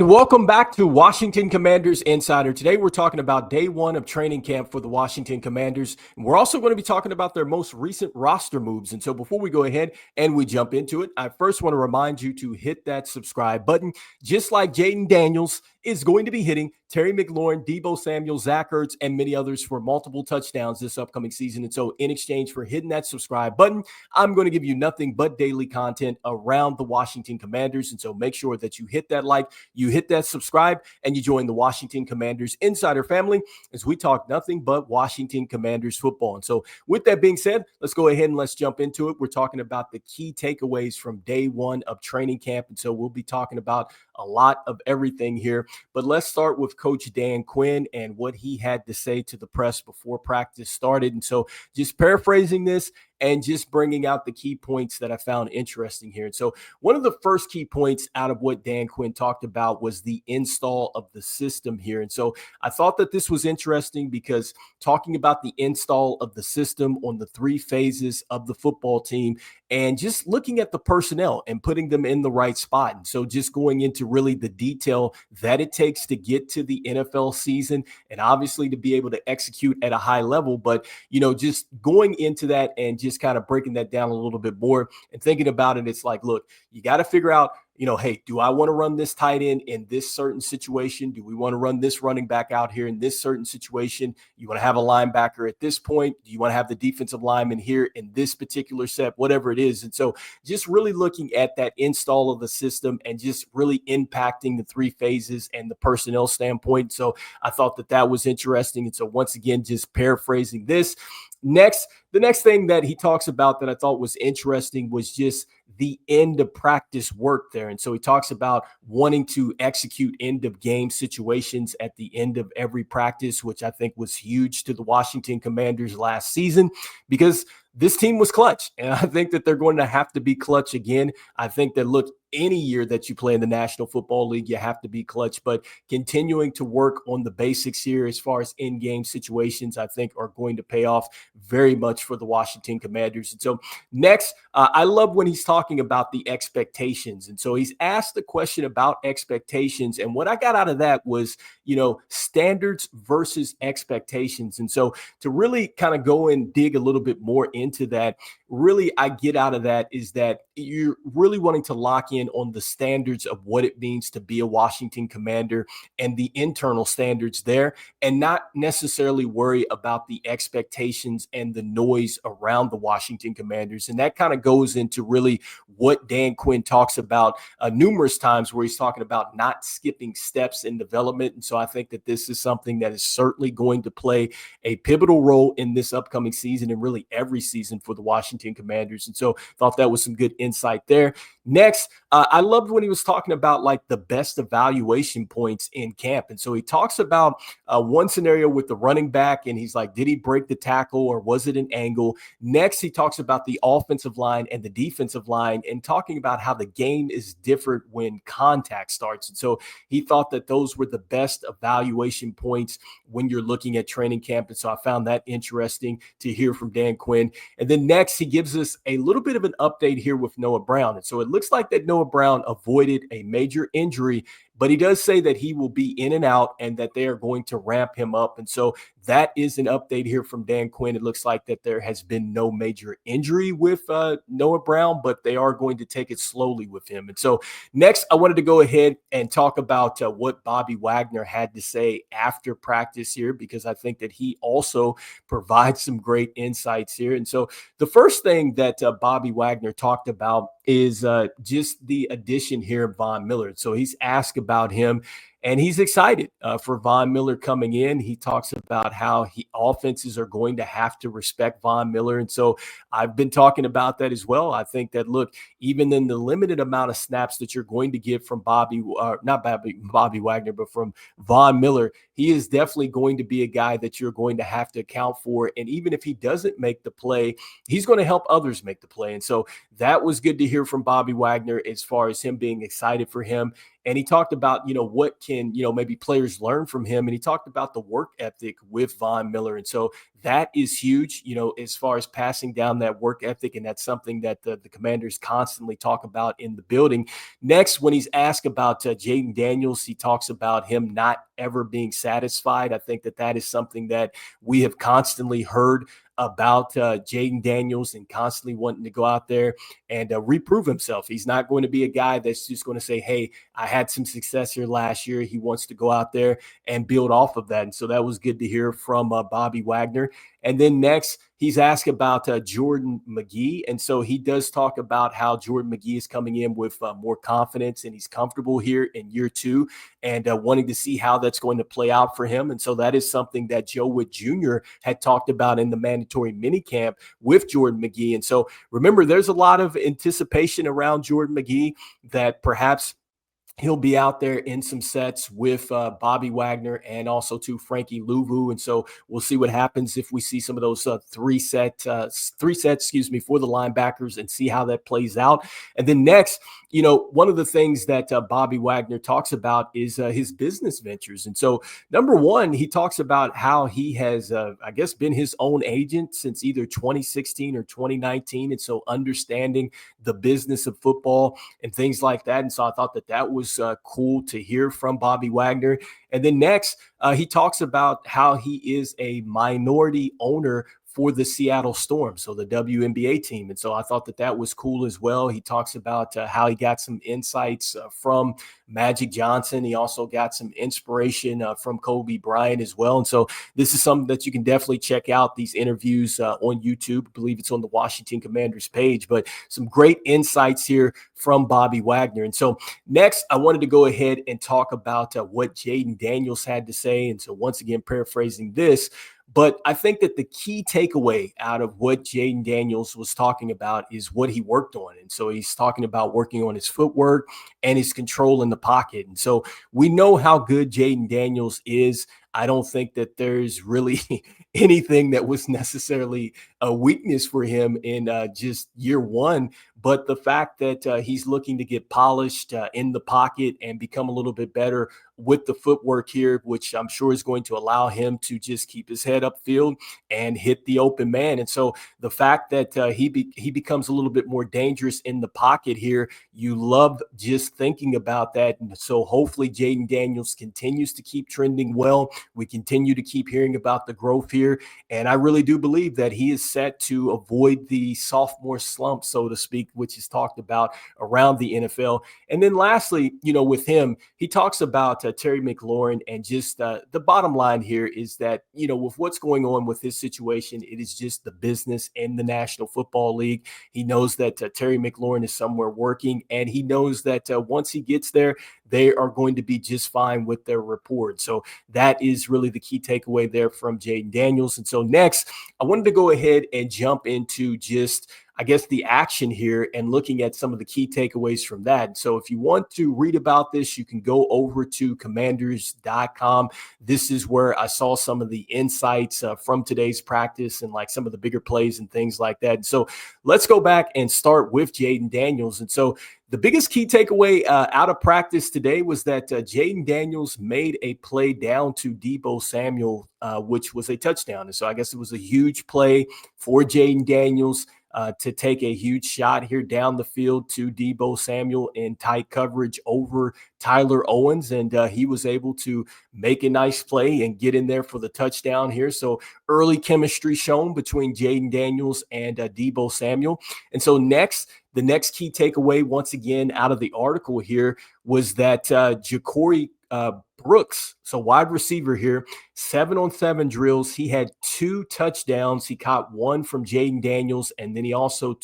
And welcome back to Washington Commanders Insider. Today we're talking about day one of training camp for the Washington Commanders. And we're also going to be talking about their most recent roster moves. And so before we go ahead and we jump into it, I first want to remind you to hit that subscribe button, just like Jade Daniels is going to be hitting Terry McLaurin, Deebo Samuel, Zach Ertz, and many others for multiple touchdowns this upcoming season. And so in exchange for hitting that subscribe button, I'm going to give you nothing but daily content around the Washington Commanders. And so make sure that you hit that like, you hit that subscribe, and you join the Washington Commanders Insider family as we talk nothing but Washington Commanders football. And so with that being said, let's go ahead and let's jump into it. We're talking about the key takeaways from day one of training camp. And so we'll be talking about a lot of everything here. But let's start with Coach Dan Quinn and what he had to say to the press before practice started. And so just paraphrasing this and just bringing out the key points that I found interesting here. And so one of the first key points out of what Dan Quinn talked about was the install of the system here. And so I thought that this was interesting because talking about the install of the system on the three phases of the football team and just looking at the personnel and putting them in the right spot. And so just going into really the detail that it takes to get to the NFL season and obviously to be able to execute at a high level. But, just going into that and just kind of breaking that down a little bit more and thinking about it, it's like, look, you got to figure out, hey, do I want to run this tight end in this certain situation? Do we want to run this running back out here in this certain situation? You want to have a linebacker at this point? Do you want to have the defensive lineman here in this particular set? Whatever it is. And so just really looking at that install of the system and just really impacting the three phases and the personnel standpoint. So I thought that that was interesting. And so once again, just paraphrasing this. The next thing that he talks about that I thought was interesting was just the end of practice work there. And so he talks about wanting to execute end of game situations at the end of every practice, which I think was huge to the Washington Commanders last season because this team was clutch. And I think that they're going to have to be clutch again. I think that, look, any year that you play in the National Football League, you have to be clutch, but continuing to work on the basics here as far as in-game situations, I think are going to pay off very much for the Washington Commanders. And so next, I love when he's talking about the expectations. And so he's asked the question about expectations. And what I got out of that was, standards versus expectations. And so to really kind of go and dig a little bit more into that, really I get out of that is that you're really wanting to lock in on the standards of what it means to be a Washington Commander and the internal standards there, and not necessarily worry about the expectations and the noise around the Washington Commanders. And that kind of goes into really what Dan Quinn talks about numerous times, where he's talking about not skipping steps in development. And so I think that this is something that is certainly going to play a pivotal role in this upcoming season and really every season for the Washington Commanders. And so thought that was some good insight there. Next, I loved when he was talking about like the best evaluation points in camp. And so he talks about one scenario with the running back, and he's like, did he break the tackle or was it an angle? Next, he talks about the offensive line and the defensive line and talking about how the game is different when contact starts. And so he thought that those were the best evaluation points when you're looking at training camp. And so I found that interesting to hear from Dan Quinn. And then next, he gives us a little bit of an update here with Noah Brown. And so it looks like that Noah Brown avoided a major injury, but he does say that he will be in and out and that they are going to ramp him up. And so that is an update here from Dan Quinn. It looks like that there has been no major injury with Noah Brown, but they are going to take it slowly with him. And so next, I wanted to go ahead and talk about what Bobby Wagner had to say after practice here, because I think that he also provides some great insights here. And so the first thing that Bobby Wagner talked about is just the addition here of Von Miller. So he's asked about him, and he's excited for Von Miller coming in. He talks about how offenses are going to have to respect Von Miller. And so I've been talking about that as well. I think that, look, even in the limited amount of snaps that you're going to get from Bobby Wagner, but from Von Miller, he is definitely going to be a guy that you're going to have to account for. And even if he doesn't make the play, he's going to help others make the play. And so that was good to hear from Bobby Wagner as far as him being excited for him. And he talked about, what can, maybe players learn from him. And he talked about the work ethic with Von Miller. And so that is huge, as far as passing down that work ethic. And that's something that the Commanders constantly talk about in the building. Next, when he's asked about Jade Daniels, he talks about him not ever being satisfied. I think that is something that we have constantly heard about Jade Daniels, and constantly wanting to go out there and reprove himself. He's not going to be a guy that's just going to say, hey, I had some success here last year. He wants to go out there and build off of that. And so that was good to hear from Bobby Wagner. And then next, he's asked about Jordan McGee. And so he does talk about how Jordan McGee is coming in with more confidence, and he's comfortable here in year two, and wanting to see how that's going to play out for him. And so that is something that Joe Wood Jr. had talked about in the mandatory minicamp with Jordan McGee. And so remember, there's a lot of anticipation around Jordan McGee that perhaps he'll be out there in some sets with Bobby Wagner and also to Frankie Louvu. And so we'll see what happens if we see some of those three sets, for the linebackers, and see how that plays out. And then next, one of the things that Bobby Wagner talks about is his business ventures. And so number one, he talks about how he has, been his own agent since either 2016 or 2019. And so understanding the business of football and things like that. And so I thought that was cool to hear from Bobby Wagner. And then next, he talks about how he is a minority owner for the Seattle Storm, so the WNBA team. And so I thought that was cool as well. He talks about how he got some insights from Magic Johnson. He also got some inspiration from Kobe Bryant as well. And so this is something that you can definitely check out, these interviews on YouTube. I believe it's on the Washington Commanders page, but some great insights here from Bobby Wagner. And so next, I wanted to go ahead and talk about what Jade Daniels had to say. And so once again, paraphrasing this, but I think that the key takeaway out of what Jade Daniels was talking about is what he worked on. And so he's talking about working on his footwork and his control in the pocket. And so we know how good Jade Daniels is. I don't think that there's really anything that was necessarily a weakness for him in just year one. But the fact that he's looking to get polished in the pocket and become a little bit better with the footwork here, which I'm sure is going to allow him to just keep his head upfield and hit the open man. And so the fact that he becomes a little bit more dangerous in the pocket here, you love just thinking about that. And so hopefully Jade Daniels continues to keep trending well. We continue to keep hearing about the growth here. And I really do believe that he is set to avoid the sophomore slump, so to speak, which is talked about around the NFL. And then lastly, with him, he talks about Terry McLaurin, and just the bottom line here is that, with what's going on with this situation, it is just the business in the National Football League. He knows that Terry McLaurin is somewhere working, and he knows that once he gets there, they are going to be just fine with their report. So that is really the key takeaway there from Jade Daniels. And so next, I wanted to go ahead and jump into just, the action here and looking at some of the key takeaways from that. So if you want to read about this, you can go over to commanders.com. This is where I saw some of the insights from today's practice and like some of the bigger plays and things like that. And so let's go back and start with Jade Daniels. And so the biggest key takeaway out of practice today was that Jade Daniels made a play down to Deebo Samuel, which was a touchdown. And so I guess it was a huge play for Jade Daniels to take a huge shot here down the field to Deebo Samuel in tight coverage over Tyler Owens. And he was able to make a nice play and get in there for the touchdown here. So early chemistry shown between Jade Daniels and Deebo Samuel. And so the next key takeaway, once again, out of the article here was that Jakory Brooks, so wide receiver here, 7-on-7 drills. He had 2 touchdowns. He caught one from Jade Daniels, and then he also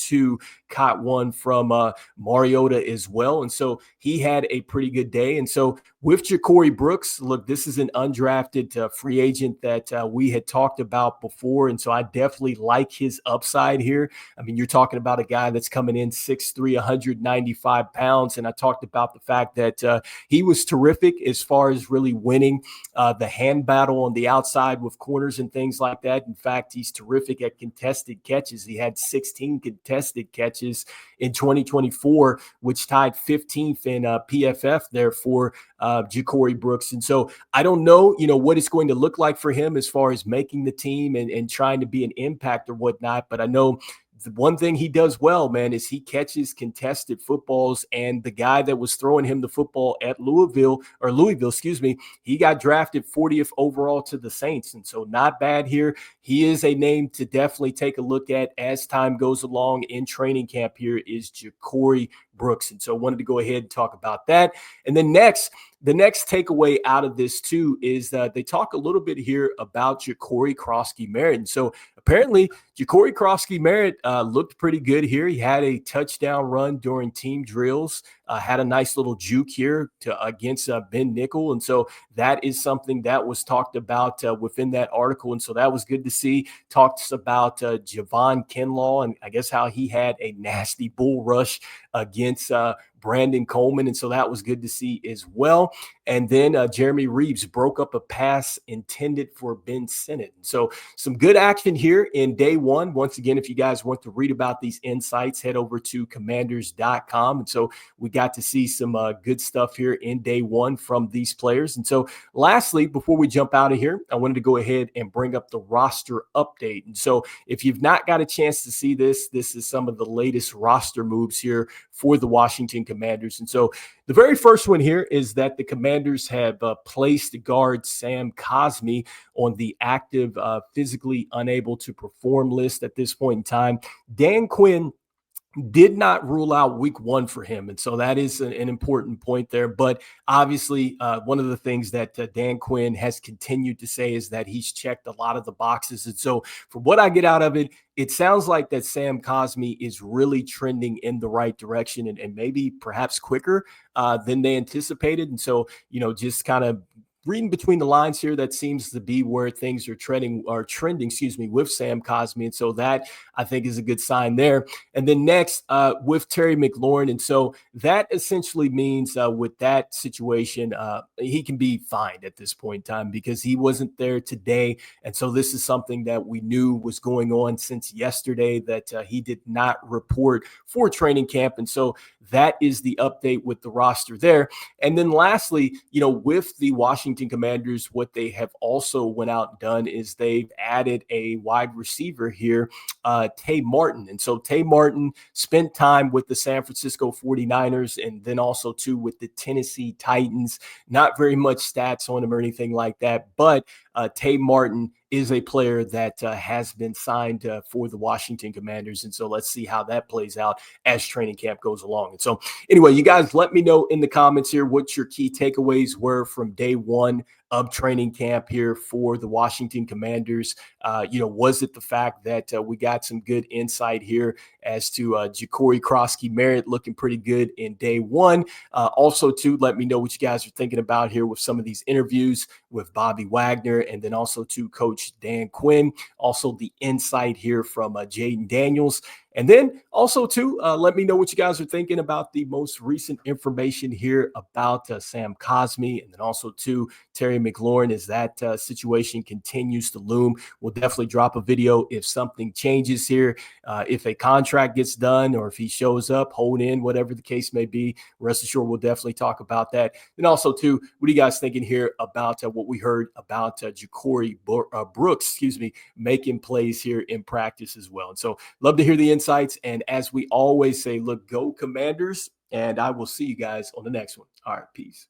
caught one from Mariota as well. And so he had a pretty good day. And so with Jakory Brooks, look, this is an undrafted free agent that we had talked about before. And so I definitely like his upside here. I mean, you're talking about a guy that's coming in 6'3", 195 pounds. And I talked about the fact that he was terrific as far as really winning the hand battle on the outside with corners and things like that. In fact, he's terrific at contested catches. He had 16 contested catches in 2024, which tied 15th in PFF there for Jakory Brooks. And so I don't know, what it's going to look like for him as far as making the team and trying to be an impact or whatnot. But I know the one thing he does well, man, is he catches contested footballs. And the guy that was throwing him the football at Louisville, excuse me, he got drafted 40th overall to the Saints. And so not bad here. He is a name to definitely take a look at as time goes along in training camp. Here is Jakory Brooks. And so I wanted to go ahead and talk about that. And then the next takeaway out of this too is that they talk a little bit here about Jacory Krosky-Merritt. And so apparently Jacory Krosky-Merritt looked pretty good here. He had a touchdown run during team drills, had a nice little juke here against Ben Nickel. And so that is something that was talked about within that article. And so that was good to see. Talks about Javon Kinlaw and I guess how he had a nasty bull rush against Brandon Coleman. And so that was good to see as well. And then Jeremy Reeves broke up a pass intended for Ben Sinnott. So some good action here in day one. Once again, if you guys want to read about these insights, head over to commanders.com. And so we got to see some good stuff here in day one from these players. And so lastly, before we jump out of here, I wanted to go ahead and bring up the roster update. And so if you've not got a chance to see this, this is some of the latest roster moves here for the Washington Commanders. And so the very first one here is that the Commanders have placed guard Sam Cosmi on the active, physically unable to perform list at this point in time. Dan Quinn did not rule out week one for him. And so that is an important point there. But obviously, one of the things that Dan Quinn has continued to say is that he's checked a lot of the boxes. And so from what I get out of it, it sounds like that Sam Cosmi is really trending in the right direction and maybe perhaps quicker than they anticipated. And so, just kind of reading between the lines here, that seems to be where things are trending, with Sam Cosmi. And so that I think is a good sign there. And then next with Terry McLaurin. And so that essentially means with that situation, he can be fined at this point in time because he wasn't there today. And so this is something that we knew was going on since yesterday, that he did not report for training camp. And so that is the update with the roster there. And then lastly, with the Washington Commanders, what they have also went out and done is they've added a wide receiver here, Tay Martin. And so Tay Martin spent time with the San Francisco 49ers and then also too with the Tennessee Titans. Not very much stats on him or anything like that, but Tay Martin is a player that has been signed for the Washington Commanders. And so let's see how that plays out as training camp goes along. And so anyway, you guys let me know in the comments here what your key takeaways were from day one of training camp here for the Washington Commanders. Was it the fact that we got some good insight here as to Jacory Krosky-Merritt looking pretty good in day one? Also, too, let me know what you guys are thinking about here with some of these interviews with Bobby Wagner and then also to Coach Dan Quinn. Also, the insight here from Jade Daniels. And then also, too, let me know what you guys are thinking about the most recent information here about Sam Cosmi. And then also, too, Terry McLaurin, as that situation continues to loom. We'll definitely drop a video if something changes here. If a contract gets done or if he shows up, hold in, whatever the case may be, rest assured we'll definitely talk about that. And also, too, what are you guys thinking here about what we heard about Jakory Brooks, making plays here in practice as well. And so love to hear the insights. And as we always say, look, go Commanders. And I will see you guys on the next one. All right, peace.